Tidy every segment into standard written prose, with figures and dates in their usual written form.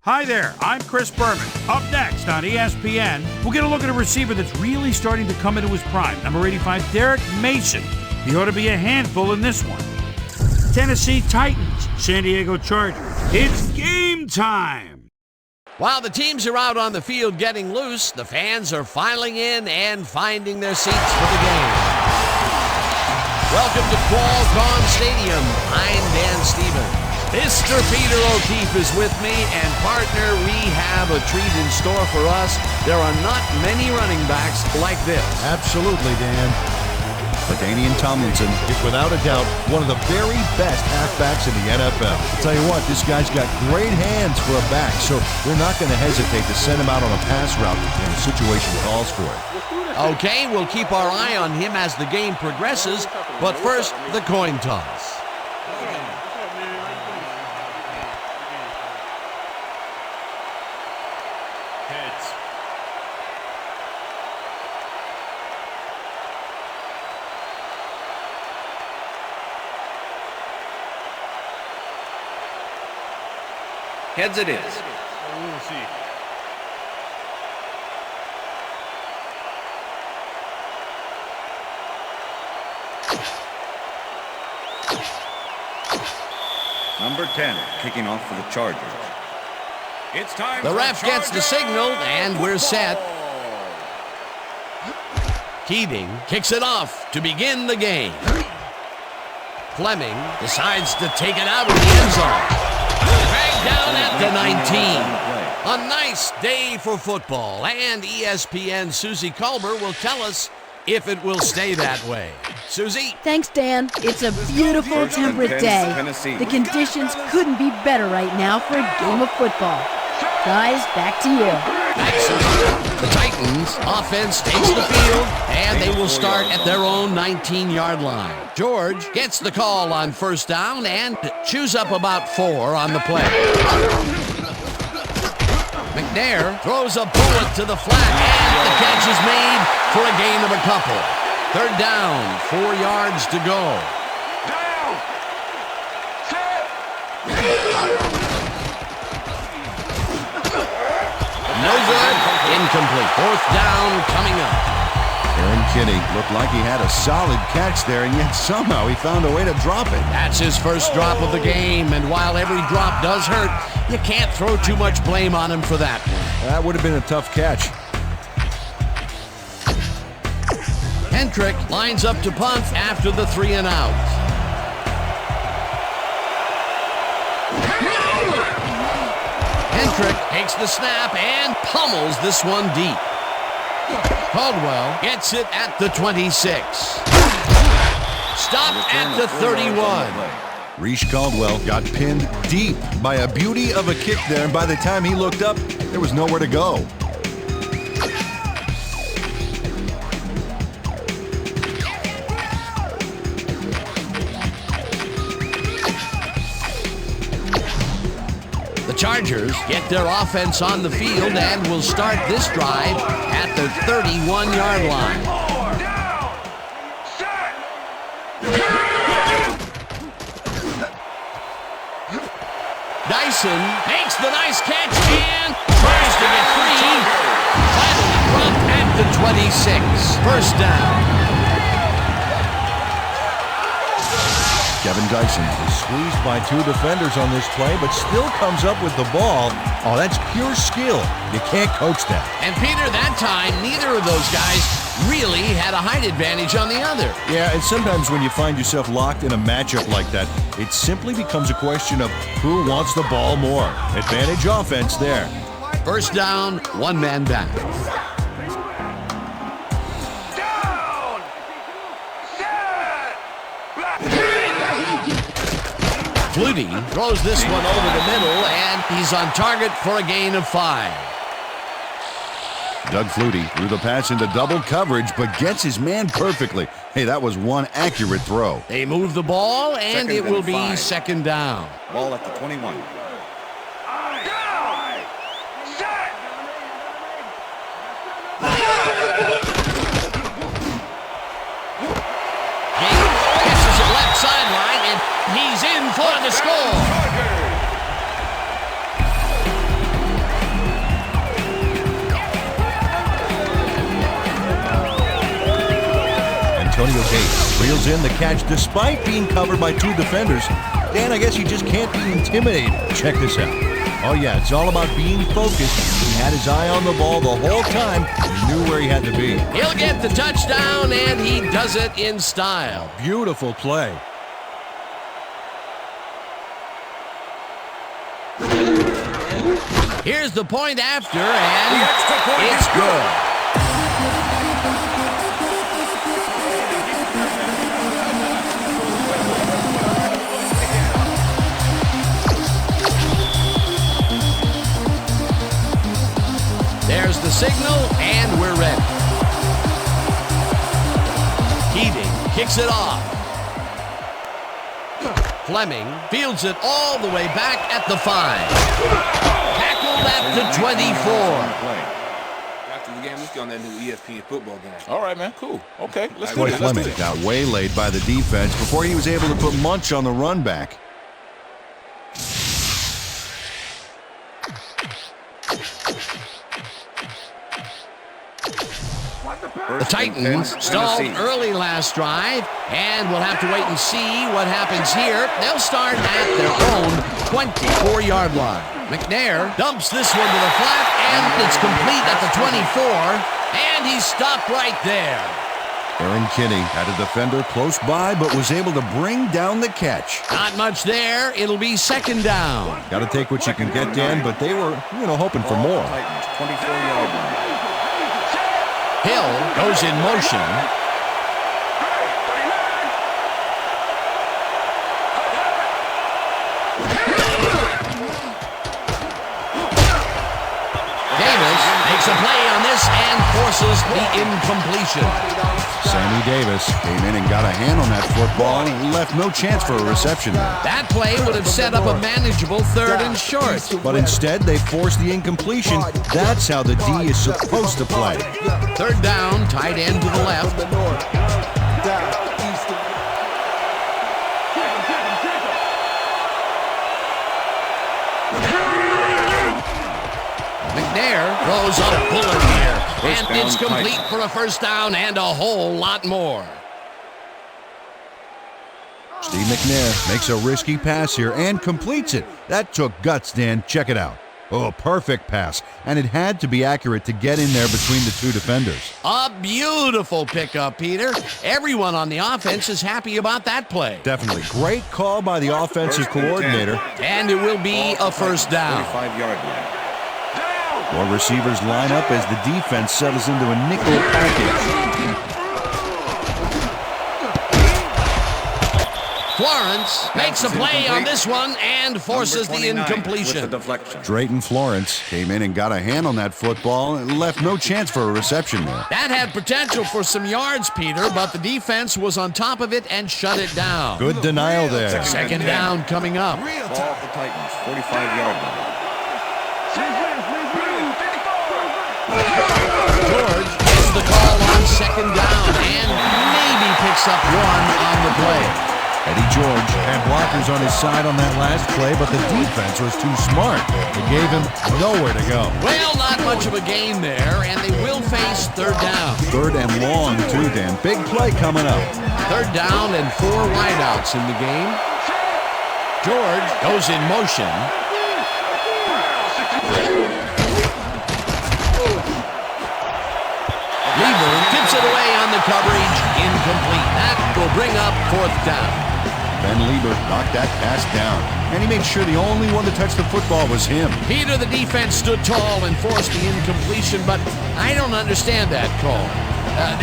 Hi there, I'm Chris Berman. Up next on ESPN, we'll get a look at a receiver that's really starting to come into his prime. Number 85, Derek Mason. He ought to be a handful in this one. Tennessee Titans, San Diego Chargers. It's game time! While the teams are out on the field getting loose, the fans are filing in and finding their seats for the game. Welcome to Qualcomm Stadium. I'm Dan Stevens. Mr. Peter O'Keefe is with me, and partner, we have a treat in store for us. There are not many running backs like this. Absolutely, Dan. LaDainian Tomlinson is without a doubt one of the very best halfbacks in the NFL. I'll tell you what, this guy's got great hands for a back, so they're not going to hesitate to send him out on a pass route when the situation calls for it. Okay, we'll keep our eye on him as the game progresses, but first, the coin toss. Heads it is. We'll see. Number 10, kicking off for the Chargers. It's time. The ref gets the signal, and we're set. Keating kicks it off to begin the game. Fleming decides to take it out of the end zone. Dragged down at the 19. A nice day for football, and ESPN's Susie Culber will tell us if it will stay that way. Susie? Thanks, Dan. It's a beautiful, temperate day. The conditions couldn't be better right now for a game of football. Guys, back to you. Thanks, Susie. The Titans offense takes the field, and they will start at their own 19-yard line. George gets the call on first down and chews up about 4 on the play. McNair throws a bullet to the flat, and the catch is made for a gain of a couple. Third down, 4 yards to go. Down. No good. Incomplete. Fourth down coming up. Aaron Kinney looked like he had a solid catch there, and yet somehow he found a way to drop it. That's his first drop of the game, and while every drop does hurt, you can't throw too much blame on him for that one. That would have been a tough catch. Hendrick lines up to punt after the 3 and out. Hendrick takes the snap and pummels this one deep. Caldwell gets it at the 26. Stopped at the 31. Reese Caldwell got pinned deep by a beauty of a kick there, and by the time he looked up, there was nowhere to go. The Chargers get their offense on the field and will start this drive at the 31-yard line. Dyson makes the nice catch and tries to get free. Finally dropped at the 26. First down. Kevin Dyson is squeezed by 2 defenders on this play, but still comes up with the ball. Oh, that's pure skill. You can't coach that. And Peter, that time, neither of those guys really had a height advantage on the other. Yeah, and sometimes when you find yourself locked in a matchup like that, it simply becomes a question of who wants the ball more. Advantage offense there. First down, 1 man back. Flutie throws this one over the middle, and he's on target for a gain of 5. Doug Flutie threw the pass into double coverage, but gets his man perfectly. Hey, that was one accurate throw. They move the ball, and it will be second down. Ball at the 21. Passes it left sideline, and he's in for the score. rotates. Reels in the catch despite being covered by 2 defenders. Dan, I guess you just can't be intimidated. Check this out. Oh, yeah, it's all about being focused. He had his eye on the ball the whole time. He knew where he had to be. He'll get the touchdown, and he does it in style. Beautiful play. Here's the point after, and it's good. There's the signal, and we're ready. Keating kicks it off. Fleming fields it all the way back at the 5. Tackled at the 24. After the game, let's go on that new ESPN football game. All right, man. Cool. Okay, let's do Boy, it. Fleming got waylaid by the defense before he was able to put Munch on the run back. The Titans stalled early last drive, and we'll have to wait and see what happens here. They'll start at their own 24-yard line. McNair dumps this one to the flat, and it's complete at the 24, and he's stopped right there. Aaron Kinney had a defender close by, but was able to bring down the catch. Not much there. It'll be second down. Got to take what you can get, Dan, but they were, hoping for more. Titans, 24-yard line. Hill goes in motion. Davis makes a play on this and forces the incompletion. Sammy Davis came in and got a hand on that football and left no chance for a reception there. That play would have set up a manageable 3rd and short. But instead, they forced the incompletion. That's how the D is supposed to play. 3rd down, tight end to the left. McNair throws a bullet here, and it's complete for a first down and a whole lot more. Steve McNair makes a risky pass here and completes it. That took guts, Dan. Check it out. Oh, perfect pass. And it had to be accurate to get in there between the 2 defenders. A beautiful pickup, Peter. Everyone on the offense is happy about that play. Definitely. Great call by the offensive coordinator. And it will be a first down. 45-yard line. More receivers line up as the defense settles into a nickel package. Florence makes a play on this one and forces the incompletion. Drayton Florence came in and got a hand on that football and left no chance for a reception there. That had potential for some yards, Peter, but the defense was on top of it and shut it down. Good denial there. Second down coming up. Ball for the Titans, 45-yard line. George gets the call on second down and maybe picks up 1 on the play. Eddie George had blockers on his side on that last play, but the defense was too smart. It gave him nowhere to go. Well, not much of a gain there, and they will face 3rd down. 3rd and long, too, Dan. Big play coming up. 3rd down and 4 wideouts in the game. George goes in motion. Lieber tips it away on the coverage. Incomplete. That will bring up 4th down. Ben Lieber knocked that pass down, and he made sure the only one to touch the football was him. Peter, the defense stood tall and forced the incompletion, but I don't understand that call.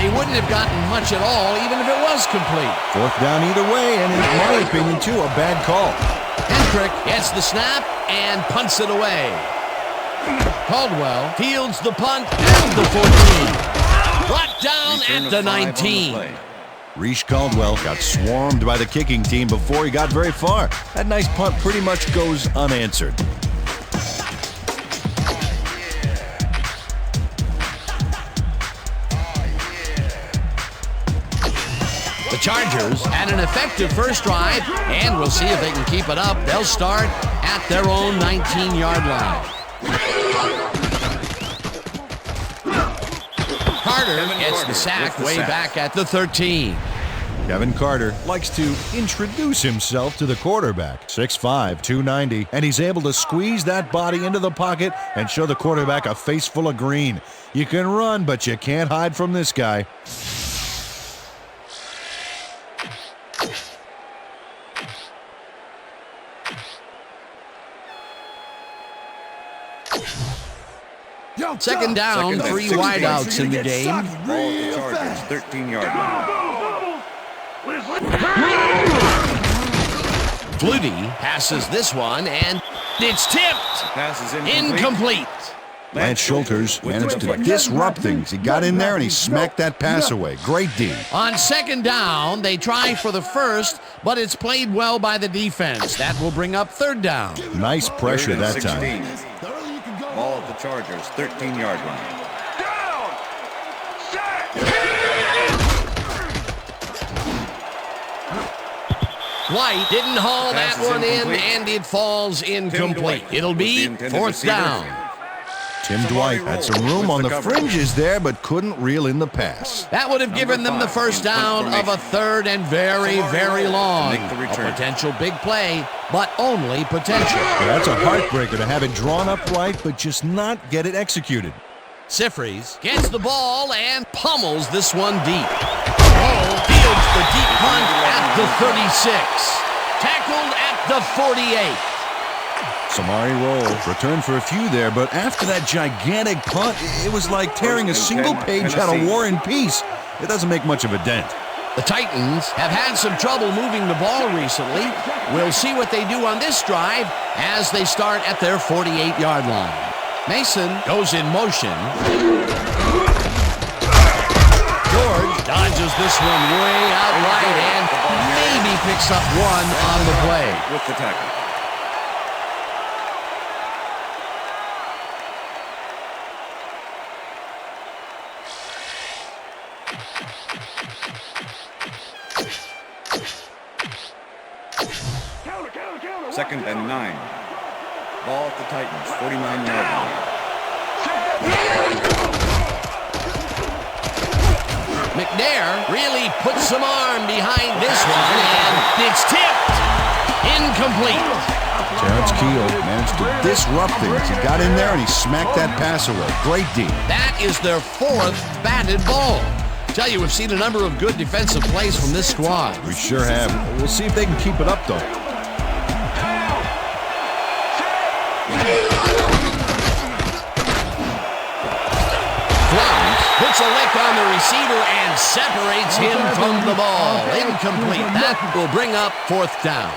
They wouldn't have gotten much at all, even if it was complete. 4th down either way, and in my opinion, too, a bad call. Hendrick gets the snap and punts it away. Caldwell fields the punt at the 14. Brought down at the 19. Reese Caldwell got swarmed by the kicking team before he got very far. That nice punt pretty much goes unanswered. The Chargers had an effective first drive, and we'll see if they can keep it up. They'll start at their own 19-yard line. Carter gets the sack way back at the 13. Kevin Carter likes to introduce himself to the quarterback. 6'5", 290, and he's able to squeeze that body into the pocket and show the quarterback a face full of green. You can run, but you can't hide from this guy. Second down, three wideouts in the game. Ball at the Chargers, 13-yard line. Flutie passes this one, and it's tipped. Pass is Incomplete. Lance Schulters managed to disrupt things. He got in there and he smacked that pass away. Great D. On second down, they try for the first, but it's played well by the defense. That will bring up third down. Nice pressure that 16. time. Ball at the Chargers, 13-yard line. White didn't haul that Pass is one in, incomplete. and it falls incomplete. It'll be fourth down. Tim Dwight had some room on the fringes there, but couldn't reel in the pass. That would have given them the first down of a third and very, very long. Make the A return. potential big play, but only potential. Yeah, that's a heartbreaker to have it drawn up right, but just not get it executed. Sifries gets the ball and pummels this one deep. Oh, fields the deep punt at the 36. Tackled at the 48. Samari rolls, returned for a few there, but after that gigantic punt, it was like tearing a single page out of War and Peace. It doesn't make much of a dent. The Titans have had some trouble moving the ball recently. We'll see what they do on this drive as they start at their 48-yard line. Mason goes in motion. George dodges this one way out right and maybe picks up one on the play. With the tackle. Second and 9. Ball at the Titans, 49-yard line. McNair really puts some arm behind this one, and it's tipped. Incomplete. Terrence Keel managed to disrupt things. He got in there and he smacked that pass away. Great D. That is their fourth batted ball. Tell you, we've seen a number of good defensive plays from this squad. We sure have. We'll see if they can keep it up, though. Flowers puts a lick on the receiver and separates him from the ball. Incomplete. That will bring up fourth down.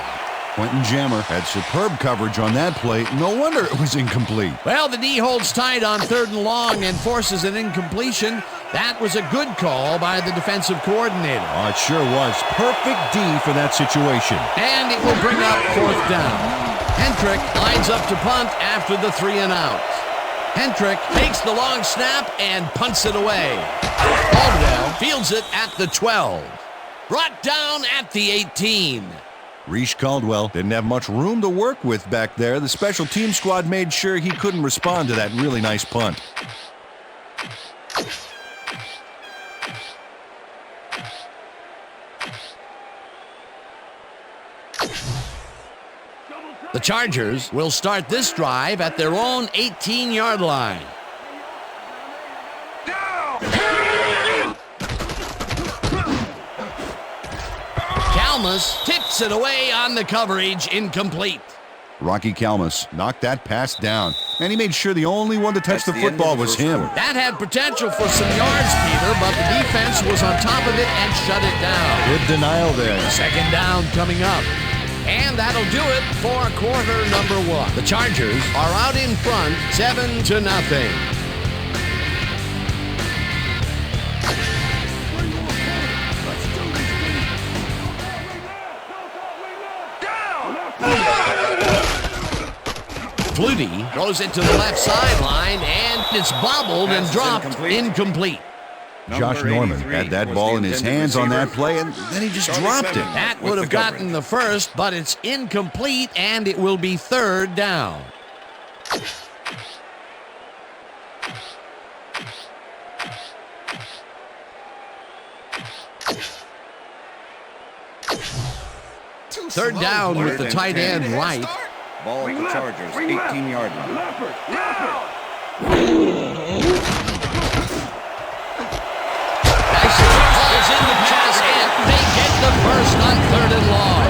Quentin Jammer had superb coverage on that play. No wonder it was incomplete. Well, the D holds tight on third and long and forces an incompletion. That was a good call by the defensive coordinator. Oh, it sure was. Perfect D for that situation. And it will bring up fourth down. Hentrick lines up to punt after the 3 and out. Hentrick takes the long snap and punts it away. Caldwell fields it at the 12. Brought down at the 18. Reese Caldwell didn't have much room to work with back there. The special team squad made sure he couldn't respond to that really nice punt. The Chargers will start this drive at their own 18-yard line. Kalmus tips it away on the coverage, incomplete. Rocky Kalmus knocked that pass down, and he made sure the only one to touch the football was him. That had potential for some yards, Peter, but the defense was on top of it and shut it down. Good denial there. Second down coming up. And that'll do it for quarter number 1. The Chargers are out in front, 7-0. Flutie throws it to the left sideline, and it's bobbled and dropped incomplete. Josh Norman had that ball in his hands on that play, and then he just dropped it. That would have gotten the first, but it's incomplete, and it will be third down. Third down with the tight end right. Ball at the Chargers, 18-yard line. Dyson falls in the pass, and they get the first on 3rd and long.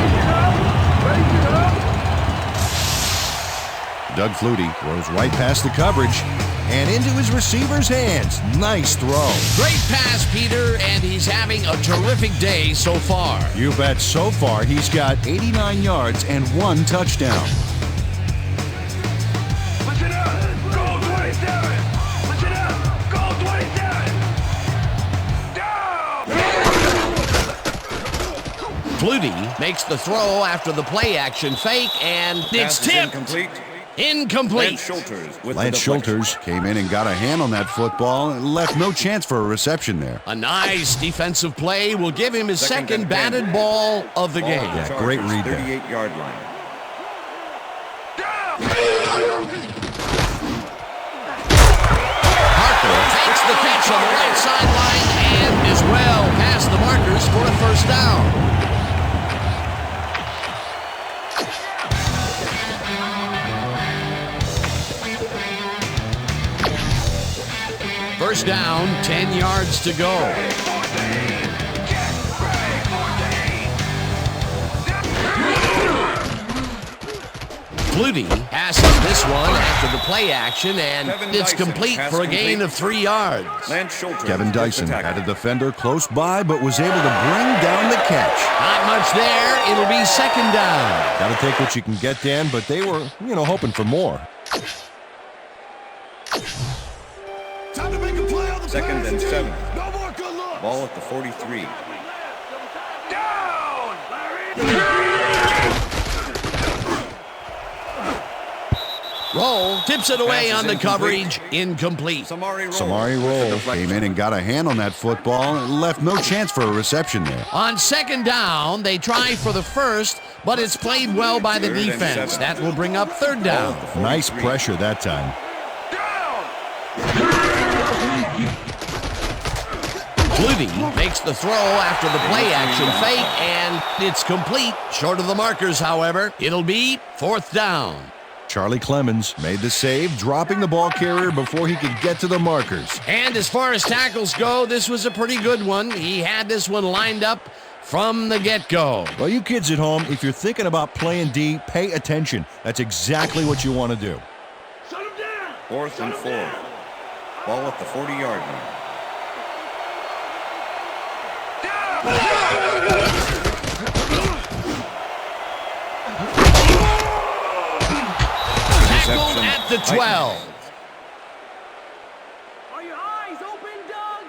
Doug Flutie throws right past the coverage and into his receiver's hands. Nice throw. Great pass, Peter, and he's having a terrific day so far. You bet. So far, he's got 89 yards and 1 touchdown. Listen up! Goal 27! Listen up! Goal 27! Down! Flutie makes the throw after the play-action fake, and it's Pass is tipped. Incomplete. Lance Schulters came in and got a hand on that football and left no chance for a reception there. A nice defensive play will give him his second batted ball of the game. Yeah, great read there. 38-yard line. Parker takes the catch on the right sideline and is well past the markers for a first down. First down, 10 yards to go. Flutie passes this one after the play action, and it's complete for a gain of 3 yards. Kevin Dyson had a defender close by, but was able to bring down the catch. Not much there. It'll be second down. Got to take what you can get, Dan, but they were, hoping for more. Second and 7. Ball at the 43. Down! Roll tips it away on the coverage. Incomplete. Samari Roll came in and got a hand on that football and left no chance for a reception there. On second down, they try for the first, but it's played well by the defense. That will bring up third down. Nice pressure that time. Flutie makes the throw after the play-action fake, and it's complete. Short of the markers, however. It'll be fourth down. Charlie Clemens made the save, dropping the ball carrier before he could get to the markers. And as far as tackles go, this was a pretty good one. He had this one lined up from the get-go. Well, you kids at home, if you're thinking about playing D, pay attention. That's exactly what you want to do. Shut him down! 4th and 4. Ball at the 40-yard line. Tackled at the 12. Are your eyes open, Doug?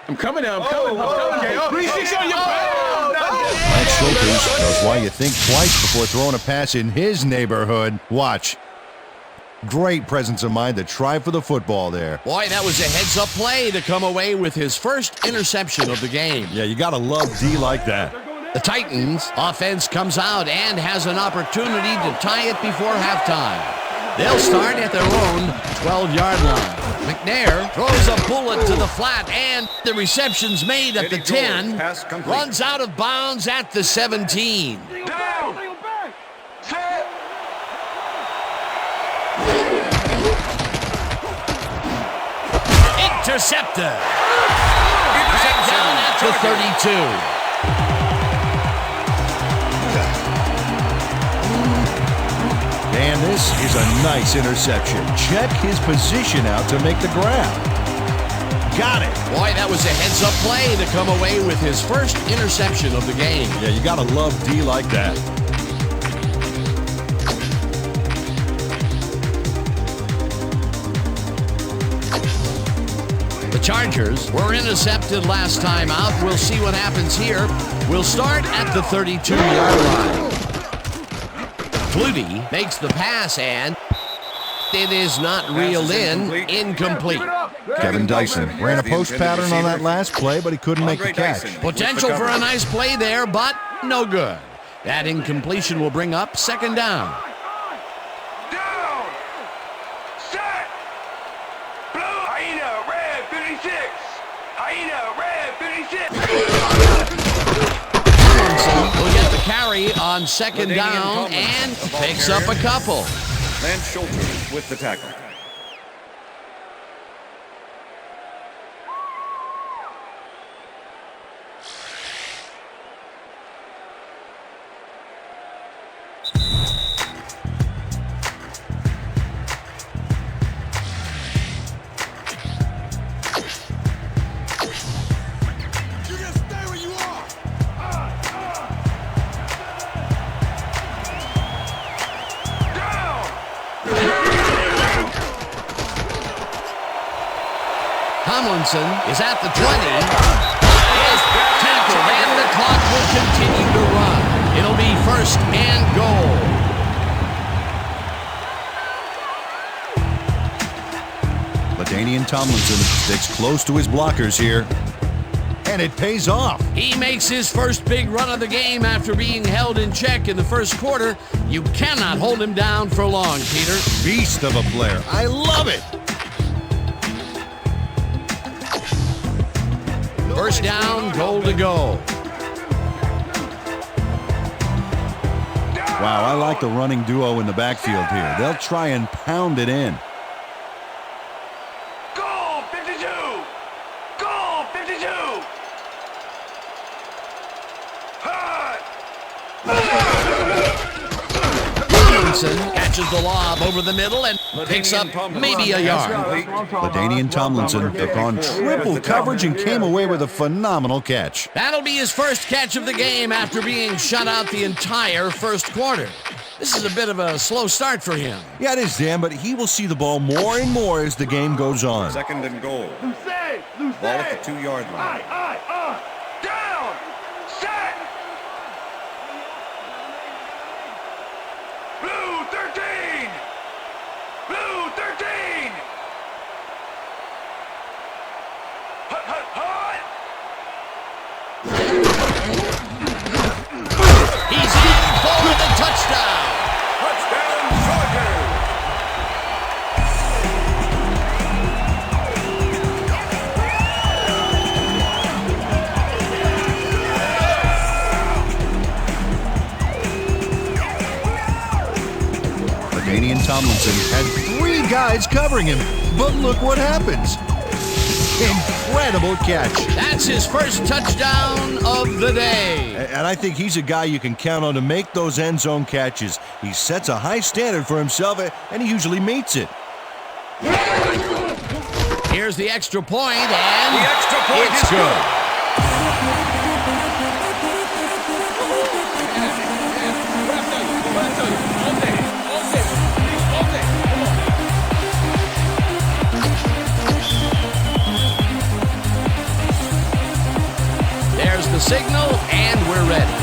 I'm coming now. I'm coming. Okay. 360 on your Lance Schulters knows why you think twice before throwing a pass in his neighborhood. Watch. Great presence of mind to try for the football there. Boy, that was a heads-up play to come away with his first interception of the game. Yeah, you got to love D like that. The Titans offense comes out and has an opportunity to tie it before halftime. They'll start at their own 12-yard line. McNair throws a bullet to the flat, and the reception's made at the 10. Runs out of bounds at the 17. Down! Set! Intercepted. Back down at the 32. And this is a nice interception. Check his position out to make the grab. Got it. Boy, that was a heads-up play to come away with his first interception of the game. Yeah, you got to love D like that. The Chargers were intercepted last time out. We'll see what happens here. We'll start at the 32-yard line. Flutie makes the pass, and it is not reeled in. Incomplete. Kevin Dyson ran a post pattern on that last play, but he couldn't make the catch. Potential for a nice play there, but no good. That incompletion will bring up second down. Down! Set! Blue! Hyena, red 56! Hyena, red 56! Tomlinson will get the carry on second down and picks up a couple. Lance Schulter with the tackle. Tomlinson is at the 20. Is tackled, and the clock will continue to run. It'll be first and goal. LaDainian Tomlinson sticks close to his blockers here. And it pays off. He makes his first big run of the game after being held in check in the first quarter. You cannot hold him down for long, Peter. Beast of a player. I love it. First down, goal to go. Wow, I like the running duo in the backfield here. They'll try and pound it in. Goal 52! Goal 52! Tomlinson catches the lob over the middle and picks up maybe a yard. LaDainian Tomlinson took on triple coverage and came away with a phenomenal catch. That'll be his first catch of the game after being shut out the entire first quarter. This is a bit of a slow start for him. Yeah, it is, Dan, but he will see the ball more and more as the game goes on. Second and goal. Ball at the 2-yard line. Down! Set! Blue 13! Blue 13! Hut, hut, hut! He's in for the touchdown. Touchdown, Chargers! LaDainian Tomlinson had 3 guys covering him, but look what happens. Incredible catch. That's his first touchdown of the day. And I think he's a guy you can count on to make those end zone catches. He sets a high standard for himself, and he usually meets it. Here's the extra point, and The extra point it's is good. There's the signal, and we're ready.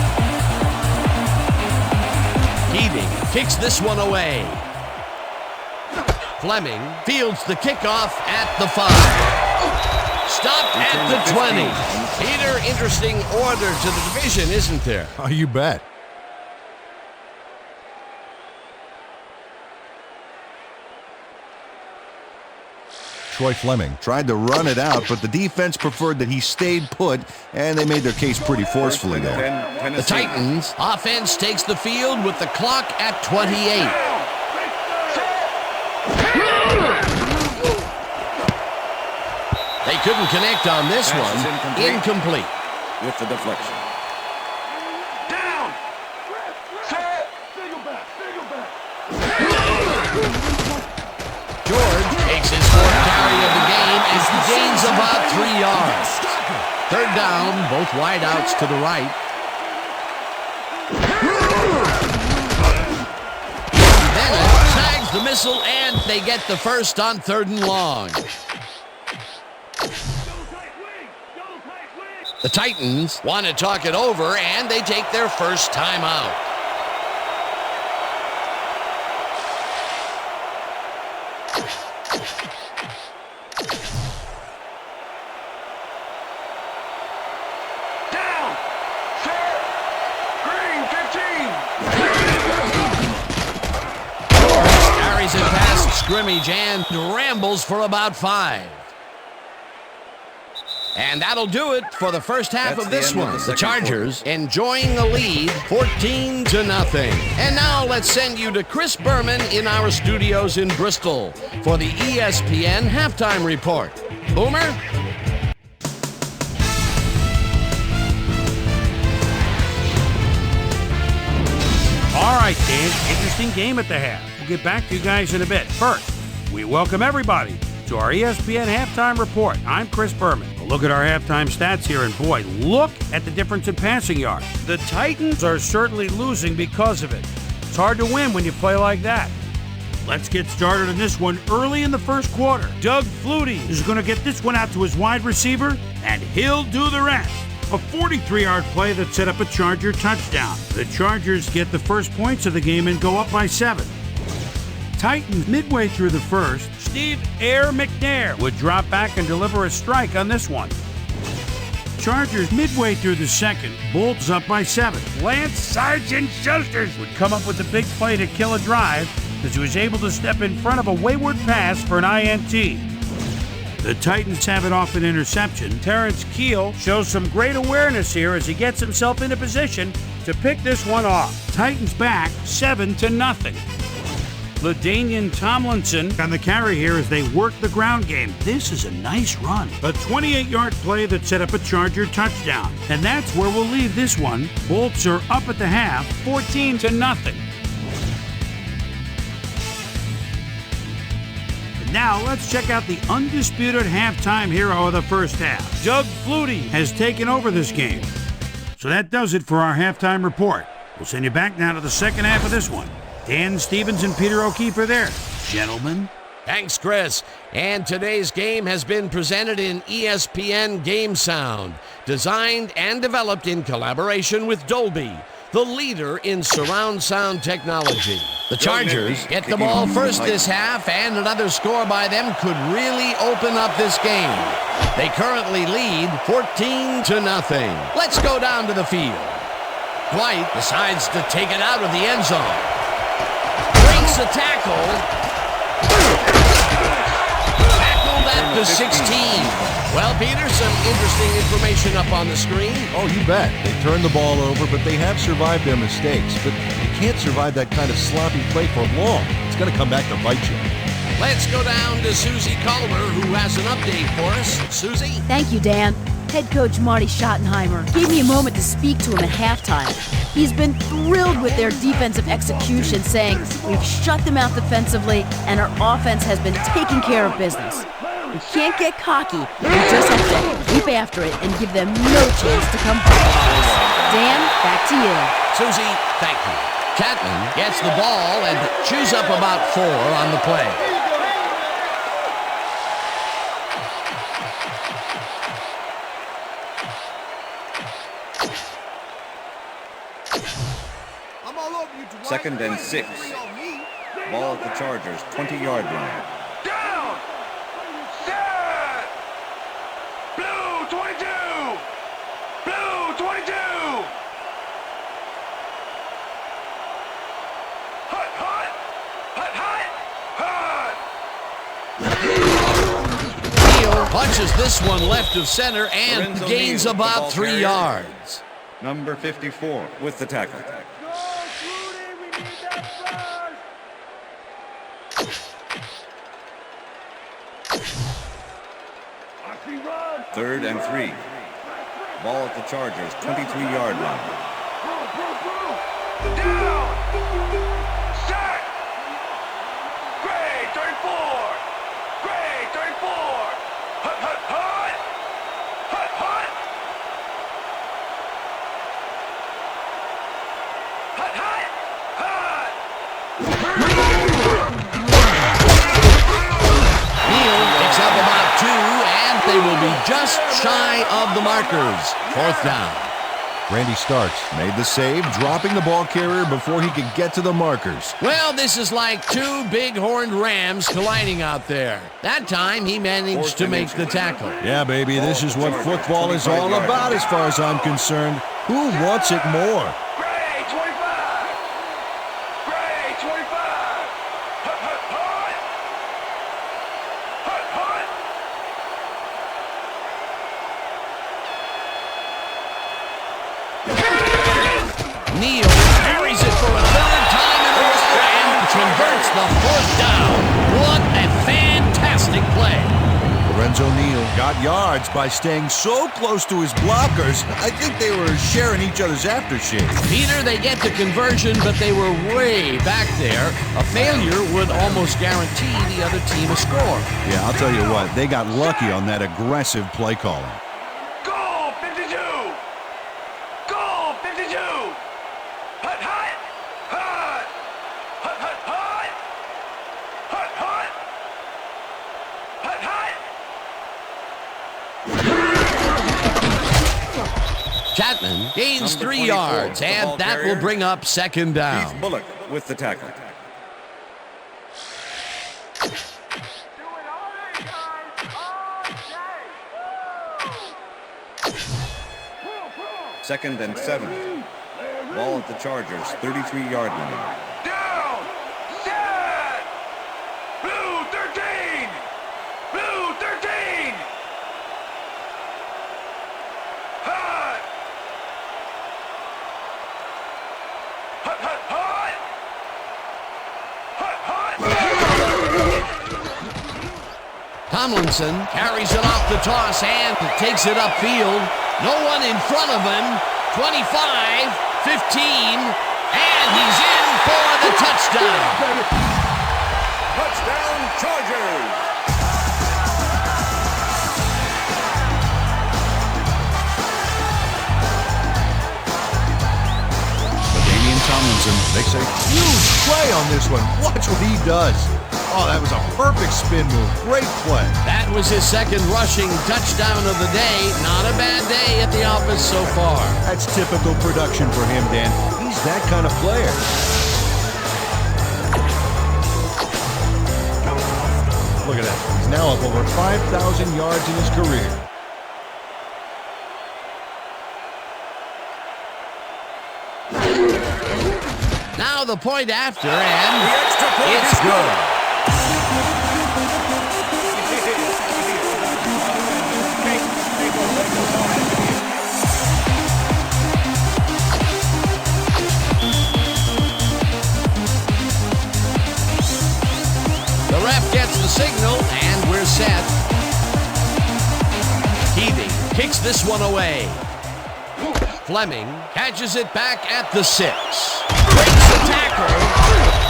Keating kicks this one away. Fleming fields the kickoff at the 5. Stopped at the 20. Peter, interesting order to the division, isn't there? Oh, you bet. Troy Fleming tried to run it out, but the defense preferred that he stayed put, and they made their case pretty forcefully there. The Titans offense takes the field with the clock at 28. They couldn't connect on this Pass is one. incomplete. Incomplete. With the deflection. Down! Set! George takes his 4th carry of the game and gains about 3 yards. Third down, both wideouts to the right. Bennett tags the missile, and they get the first on 3rd and long. The Titans want to talk it over, and they take their first timeout. Down! Set! Green 15! Carries it past scrimmage and rambles for about 5. And that'll do it for the first half That's of the this end of one. the The second Chargers enjoying the lead, 14-0. And now let's send you to Chris Berman in our studios in Bristol for the ESPN Halftime Report. Boomer? All right, Dan, interesting game at the half. We'll get back to you guys in a bit. First, we welcome everybody to our ESPN Halftime Report. I'm Chris Berman. We'll look at our halftime stats here, and boy, look at the difference in passing yards. The Titans are certainly losing because of it. It's hard to win when you play like that. Let's get started on this one early in the first quarter. Doug Flutie is going to get this one out to his wide receiver, and he'll do the rest. A 43-yard play that set up a Charger touchdown. The Chargers get the first points of the game and go up by 7. Titans midway through the first, Steve Air McNair would drop back and deliver a strike on this one. Chargers midway through the second, Bolts up by 7. Lance Sergeant Schusters would come up with a big play to kill a drive as he was able to step in front of a wayward pass for an INT. The Titans have it off an interception. Terrence Keel shows some great awareness here as he gets himself into position to pick this one off. Titans back 7-0. LaDainian Tomlinson on the carry here as they work the ground game. This is a nice run. A 28-yard play that set up a Charger touchdown. And that's where we'll leave this one. Bolts are up at the half, 14-0. Now let's check out the undisputed halftime hero of the first half. Doug Flutie has taken over this game. So that does it for our halftime report. We'll send you back now to the second half of this one. Dan Stevens and Peter O'Keefe are there. Gentlemen. Thanks, Chris. And today's game has been presented in ESPN Game Sound, designed and developed in collaboration with Dolby, the leader in surround sound technology. The Chargers get the ball first this half, and another score by them could really open up this game. They currently lead 14-0. Let's go down to the field. White decides to take it out of the end zone. Breaks the tackle. Tackled at the 16. Well, Peter, some interesting information up on the screen. Oh, you bet. They turned the ball over, but they have survived their mistakes. But you can't survive that kind of sloppy play for long. It's going to come back to bite you. Let's go down to Susie Culver, who has an update for us. Susie? Thank you, Dan. Head coach Marty Schottenheimer gave me a moment to speak to him at halftime. He's been thrilled with their defensive execution, saying, "We've shut them out defensively, and our offense has been taking care of business. We can't get cocky. We just have to keep after it and give them no chance to come back." Dan, back to you. Susie, thank you. Chapman gets the ball and chews up about 4 on the play. Second and 6. Ball at the Chargers, 20-yard line. Down! Set! Blue 22! Blue 22! Hut, hut! Hut, hut! Hut! Neal punches this one left of center and Lorenzo gains Neal, the about ball 3 carrier. yards. Number 54 with the tackle. Third and 3. Ball at the Chargers, 23-yard line. Down! Set! Gray 34! Gray 34! Hut, hut, hut! Hut, hut! Hut, hut! Hut! Neal picks up about 2, and they will be just shy of the markers. 4th down. Randy Starks made the save, dropping the ball carrier before he could get to the markers. Well, this is like 2 big-horned rams colliding out there. That time, he managed to make the tackle. Yeah, baby, this is what football is all about as far as I'm concerned. Who wants it more? Gray 25! Gray 25! Hut, hut, hut! Hut, hut! Lorenzo Neal got yards by staying so close to his blockers, I think they were sharing each other's aftershave. Peter, they get the conversion, but they were way back there. A failure would almost guarantee the other team a score. Yeah, I'll tell you what, they got lucky on that aggressive play calling. Goal 52! Goal 52! Hut, hut! Hut! Hut, hut, hut! Hut, hut! Hut, hut! Chapman gains Number 3 24, yards, the and ball that carrier. will bring up second down. Keith Bullock with the tackle. Second and 7. Ball at the Chargers, 33-yard line. Down! Set! Blue 13! Blue 13! Hut! Hut, hut, hut! Hut, hut! Tomlinson carries it off the toss and takes it upfield. No one in front of him. 25, 15, and he's in for the touchdown. Touchdown, Chargers! Tomlinson makes a huge play on this one. Watch what he does. Oh, that was a perfect spin move. Great play. That was his second rushing touchdown of the day. Not a bad day at the office so far. That's typical production for him, Dan. He's that kind of player. Look at that. He's now up over 5,000 yards in his career. Now the point after, and it's good. The ref gets the signal, and we're set. Keating kicks this one away. Fleming catches it back at the 6. Breaks the tackle.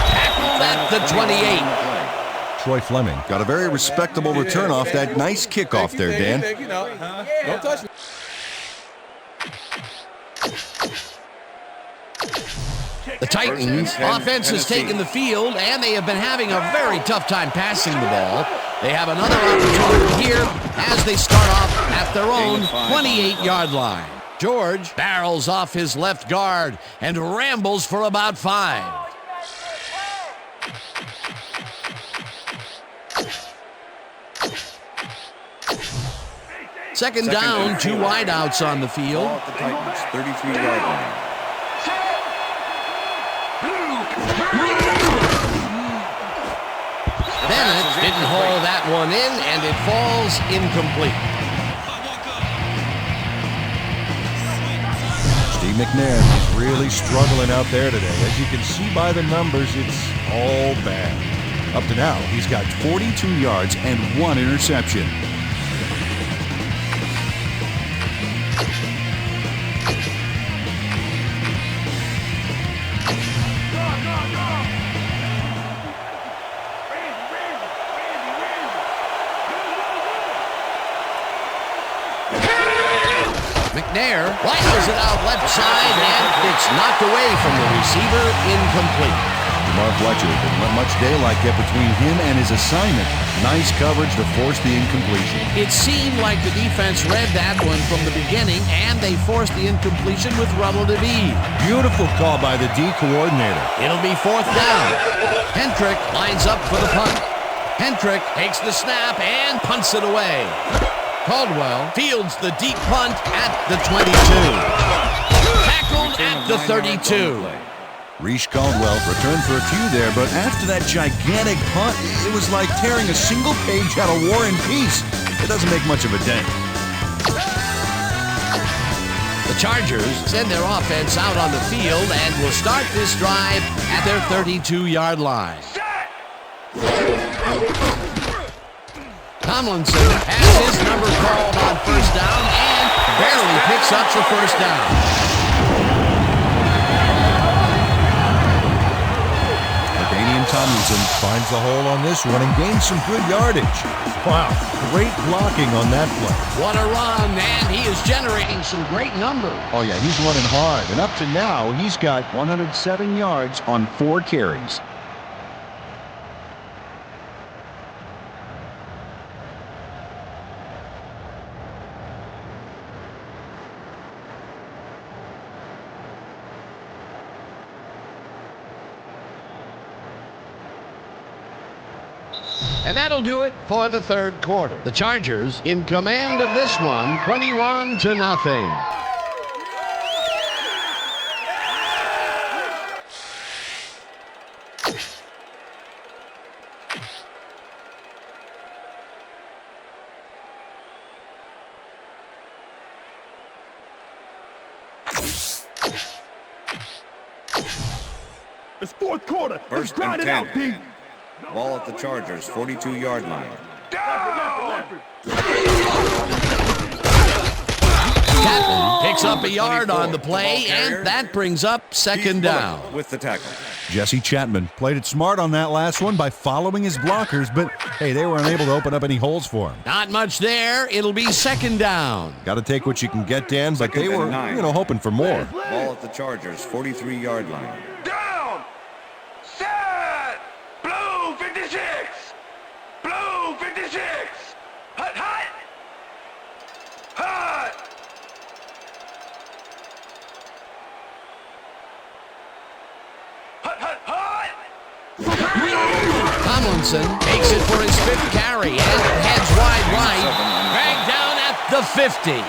Tackled at the 28. Troy Fleming got a very respectable return off that nice kickoff there, Dan. Don't touch me. The Titans offense has taken the field, and they have been having a very tough time passing the ball. They have another opportunity here as they start off at their own 28-yard line. George barrels off his left guard and rambles for about 5. Second down, 2 wideouts on the field. Ball at the Titans, 33-yard line. Bennett didn't haul that one in, and it falls incomplete. Steve McNair is really struggling out there today. As you can see by the numbers, it's all bad. Up to now, he's got 42 yards and 1 interception. McNair rifles it out left side, and it's knocked away from the receiver, incomplete. DeMar Fletcher didn't let much daylight get between him and his assignment. Nice coverage to force the incompletion. It seemed like the defense read that one from the beginning, and they forced the incompletion with relative ease. Beautiful call by the D coordinator. It'll be 4th down. Hendrick lines up for the punt. Hendrick takes the snap and punts it away. Caldwell fields the deep punt at the 22. Tackled at the 32. Reese Caldwell returned for a few there, but after that gigantic punt, it was like tearing a single page out of War and Peace. It doesn't make much of a dent. The Chargers send their offense out on the field and will start this drive at their 32-yard line. Tomlinson has his number called on first down and barely picks up the first down. Tomlinson finds the hole on this one and gains some good yardage. Wow, great blocking on that play. What a run, and he is generating some great numbers. Oh yeah, he's running hard, and up to now, he's got 107 yards on 4 carries. And that'll do it for the third quarter. The Chargers in command of this one, 21-0. It's fourth quarter. Let's First grind and it out, 10. Pete. Ball at the Chargers' 42-yard line. Chapman picks up a yard on the play, and that brings up second down. With the tackle. Jesse Chapman played it smart on that last one by following his blockers, but hey, they were unable to open up any holes for him. Not much there. It'll be second down. Got to take what you can get, Dan, but they were, 9. hoping for more. Ball at the Chargers' 43-yard line. Down. Set. Blue 56. Blue 56. Hut, hut. Hut. Hut, hut, hut. Tomlinson takes it for his 5th carry and heads wide right. Dragged down at the 50.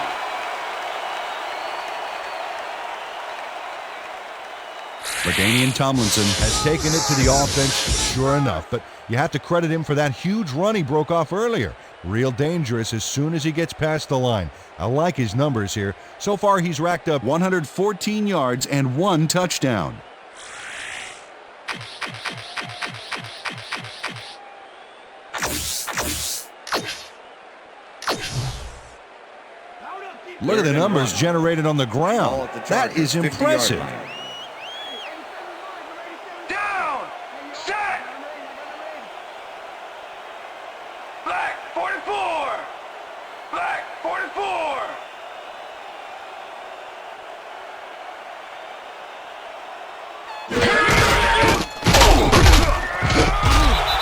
LaDainian Tomlinson has taken it to the offense, sure enough, but you have to credit him for that huge run he broke off earlier. Real dangerous as soon as he gets past the line. I like his numbers here. So far, he's racked up 114 yards and 1 touchdown. Look at the numbers generated on the ground. That is impressive. Down. Set. Black 44. Black 44.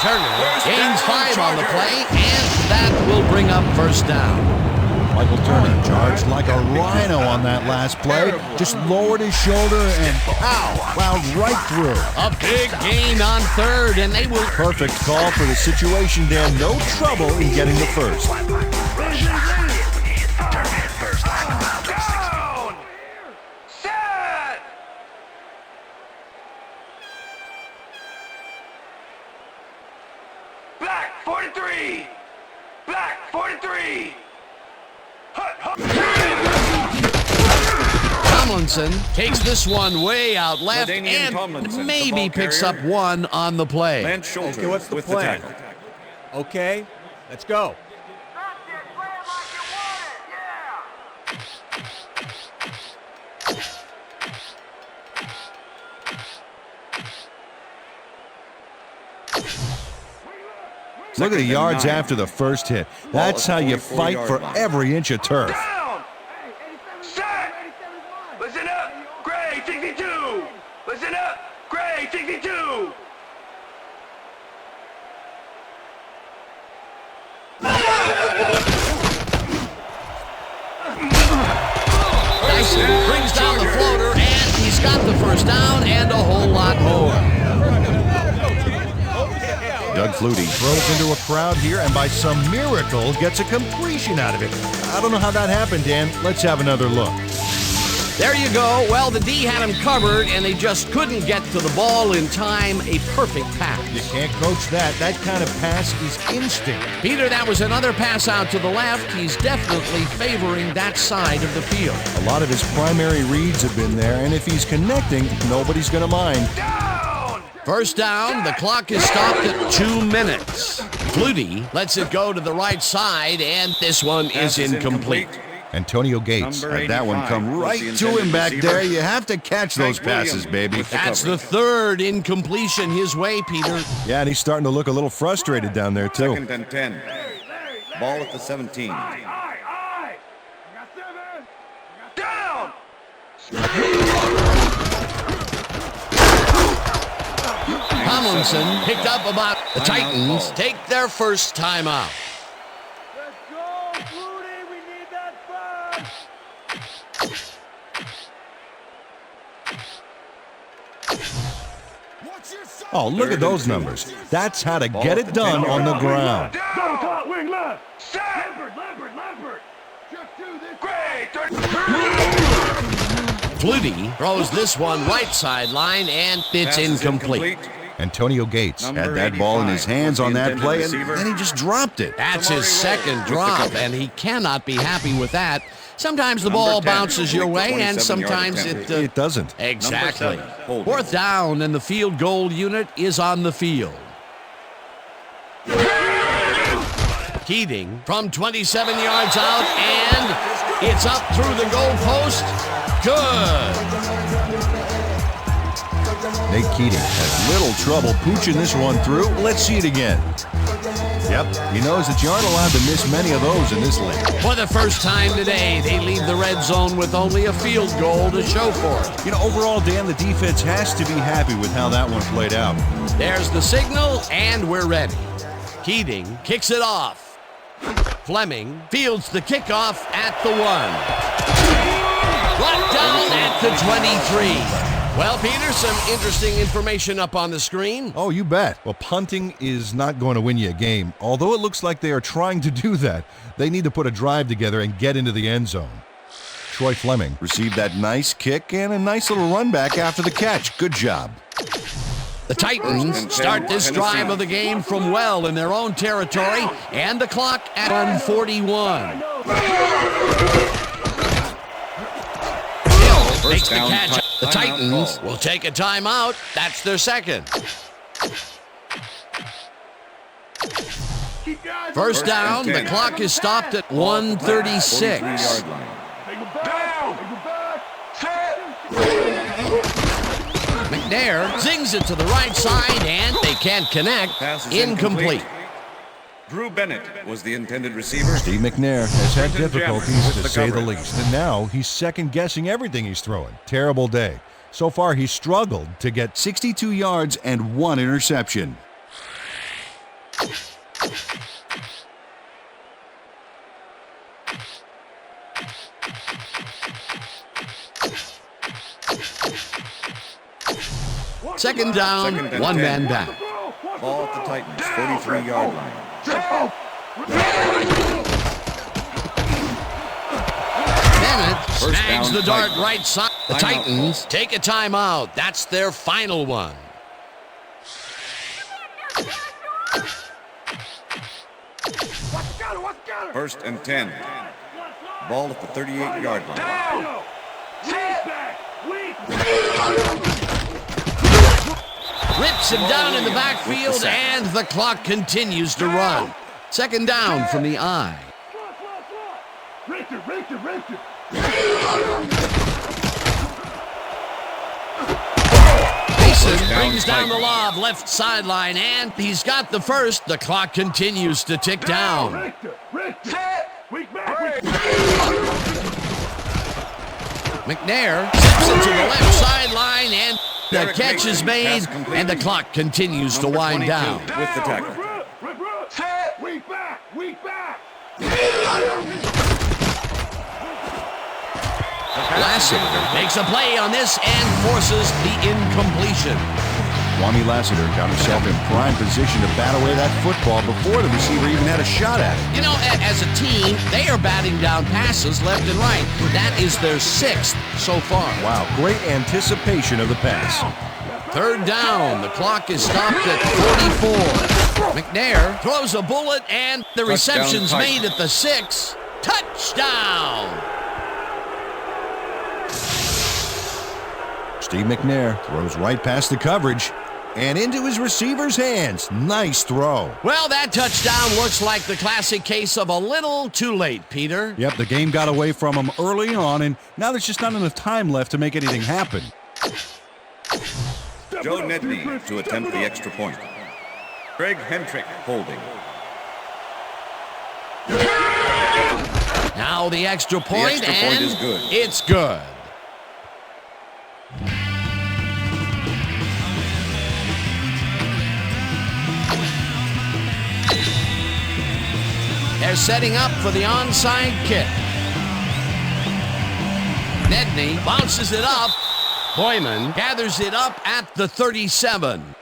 Turner gains 5 on the play, and that will bring up first down. Michael Turner charged like a rhino on that last play. Just lowered his shoulder and pow, plowed right through. A big gain on 3rd, and they will... Perfect call for the situation, Dan. No trouble in getting the first. Down. Set. Black 43. Black 43. Hut, hut. Tomlinson takes this one way out left LaDainian and Tomlinson, maybe the ball picks up carrier. 1 on the play. Lance Schultz Okay, what's the with plan? the tackle. Okay, let's go. Look at the Second and yards 9. after the first hit. That's how you fight for every inch of turf. Down. Set. Listen up. Gray 62. Listen up. Gray 62. Dyson brings down the floater, and he's got the first down and a whole lot more. Doug Flutie throws into a crowd here and by some miracle gets a completion out of it. I don't know how that happened, Dan. Let's have another look. There you go. Well, the D had him covered, and they just couldn't get to the ball in time. A perfect pass. You can't coach that. That kind of pass is instinct. Peter, that was another pass out to the left. He's definitely favoring that side of the field. A lot of his primary reads have been there, and if he's connecting, nobody's going to mind. Down. First down, the clock is stopped at 2 minutes. Flutie lets it go to the right side, and this one is incomplete. Antonio Gates had that one come right to him back there. You have to catch those passes, baby. That's the third incompletion his way, Peter. Yeah, and he's starting to look a little frustrated down there, too. 2nd and 10. Ball at the 17. Down! Tomlinson picked up about the Titans take their first timeout. Let's go, Flutie! We need that fun! Oh, look at those numbers. That's how to get it done on the ground. Double top, wing left! Lambert! Just do this! Great! Flutie throws this one right sideline, and it's incomplete. Antonio Gates had that ball in his hands on that play, and then he just dropped it. That's his second drop, and he cannot be happy with that. Sometimes the ball bounces your way, and sometimes It doesn't. Exactly. 7, 4th down, and the field goal unit is on the field. Keating from 27 yards out, and it's up through the goal post. Good. Nate Keating had little trouble pooching this one through. Let's see it again. Yep, he knows that you aren't allowed to miss many of those in this league. For the first time today, they leave the red zone with only a field goal to show for it. You know, overall, Dan, the defense has to be happy with how that one played out. There's the signal, and we're ready. Keating kicks it off. Fleming fields the kickoff at the 1. Brought down at the 23. Well, Peter, some interesting information up on the screen. Oh, you bet. Well, punting is not going to win you a game. Although it looks like they are trying to do that, they need to put a drive together and get into the end zone. Troy Fleming received that nice kick and a nice little run back after the catch. Good job. The Titans start this drive of the game from well in their own territory, and the clock at 1:41. Makes the catch. The Titans will take a timeout. That's their second. First down, the clock is stopped at 1:36. McNair zings it to the right side, and they can't connect. Incomplete. Drew Bennett was the intended receiver. Steve McNair has had difficulties, to say the least. And now he's second-guessing everything he's throwing. Terrible day. So far, he's struggled to get 62 yards and 1 interception. Second down, one man back. Ball at the Titans, 43-yard line. Bennett snags the dart right side. The Titans take a timeout. That's their final one. First and 10. Ball at the 38-yard line. Rips him down in the backfield, and the clock continues to run. Second down from the eye. Mason brings down the lob left sideline, and he's got the first. The clock continues to tick down. McNair steps into the left sideline, and the catch is made, and the clock continues to wind down. With the tackle. Lassiter makes a play on this and forces the incompletion. Kwame Lassiter got himself in prime position to bat away that football before the receiver even had a shot at it. You know, as a team, they are batting down passes left and right. That is their 6th so far. Wow, great anticipation of the pass. Third down, the clock is stopped at 44. McNair throws a bullet, and the reception's made at the 6. Touchdown! Steve McNair throws right past the coverage. and into his receiver's hands. Nice throw. Well, that touchdown looks like the classic case of a little too late, Peter. Yep, the game got away from him early on, and now there's just not enough time left to make anything happen. Joe Nedney to attempt the extra point. Greg Hentrick holding. Now the extra point, extra point and is good. It's good. They're setting up for the onside kick. Nedney bounces it up. Boyman gathers it up at the 37.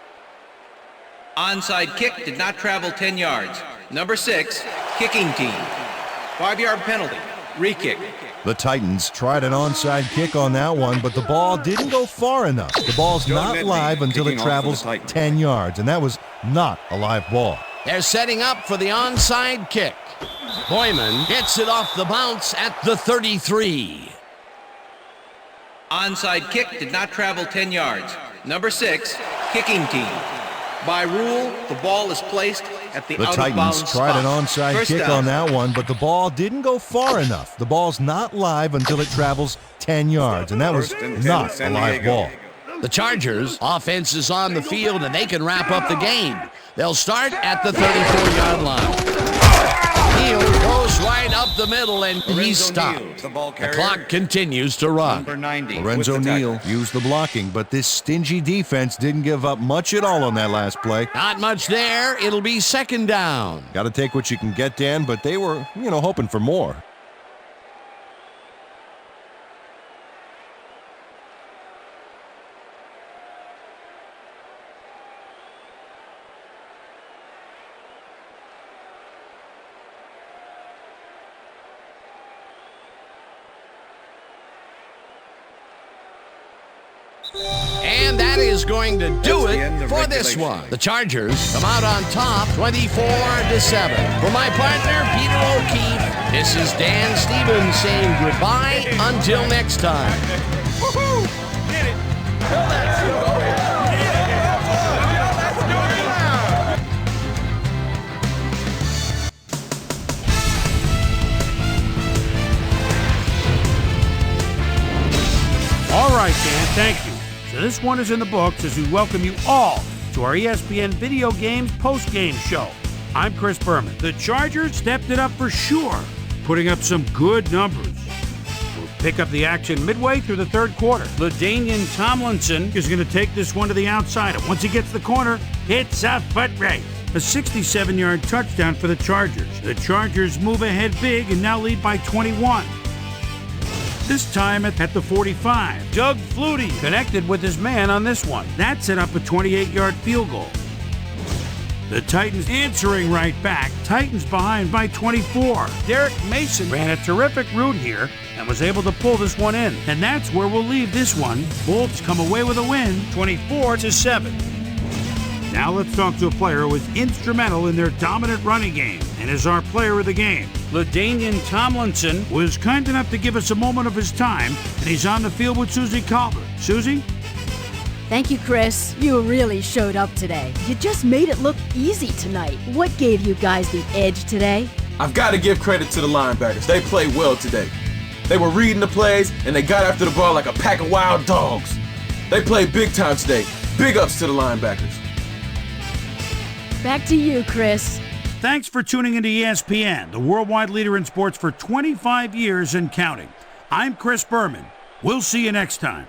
Onside kick did not travel 10 yards. Number 6, kicking team. 5-yard penalty. Re-kick. The Titans tried an onside kick on that one, but the ball didn't go far enough. The ball's not live until it travels 10 yards, and that was not a live ball. They're setting up for the onside kick. Boyman gets it off the bounce at the 33. Onside kick did not travel 10 yards. Number 6, kicking team. By rule, the ball is placed at the out-of-bounds Titans tried spot. an onside First kick down. on that one, but the ball didn't go far enough. The ball's not live until it travels 10 yards, and that was not a live ball. The Chargers' offense is on the field, and they can wrap up the game. They'll start at the 34-yard line. Neal goes right up the middle, and he's stopped. The clock continues to run. Number 90. Lorenzo with the tackle. Neal used the blocking, but this stingy defense didn't give up much at all on that last play. Not much there. It'll be second down. Got to take what you can get, Dan, but they were, hoping for more. And that is going to do That's the it end of for this regulation. one. The Chargers come out on top 24-7. For my partner, Peter O'Keefe, this is Dan Stevens saying goodbye until next time. All right, Dan, thank you. So this one is in the books as we welcome you all to our ESPN Video Games post-game show. I'm Chris Berman. The Chargers stepped it up for sure, putting up some good numbers. We'll pick up the action midway through the third quarter. LaDainian Tomlinson is going to take this one to the outside, and once he gets the corner, it's a foot race. A 67-yard touchdown for the Chargers. The Chargers move ahead big and now lead by 21. This time at the 45. Doug Flutie connected with his man on this one. That set up a 28-yard field goal. The Titans answering right back. Titans behind by 24. Derek Mason ran a terrific route here and was able to pull this one in. And that's where we'll leave this one. Bolts come away with a win, 24-7. Now let's talk to a player who was instrumental in their dominant running game and is our player of the game. LaDainian Tomlinson was kind enough to give us a moment of his time, and he's on the field with Susie Colbert. Susie? Thank you, Chris. You really showed up today. You just made it look easy tonight. What gave you guys the edge today? I've got to give credit to the linebackers. They played well today. They were reading the plays, and they got after the ball like a pack of wild dogs. They played big time today. Big ups to the linebackers. Back to you, Chris. Thanks for tuning into ESPN, the worldwide leader in sports for 25 years and counting. I'm Chris Berman. We'll see you next time.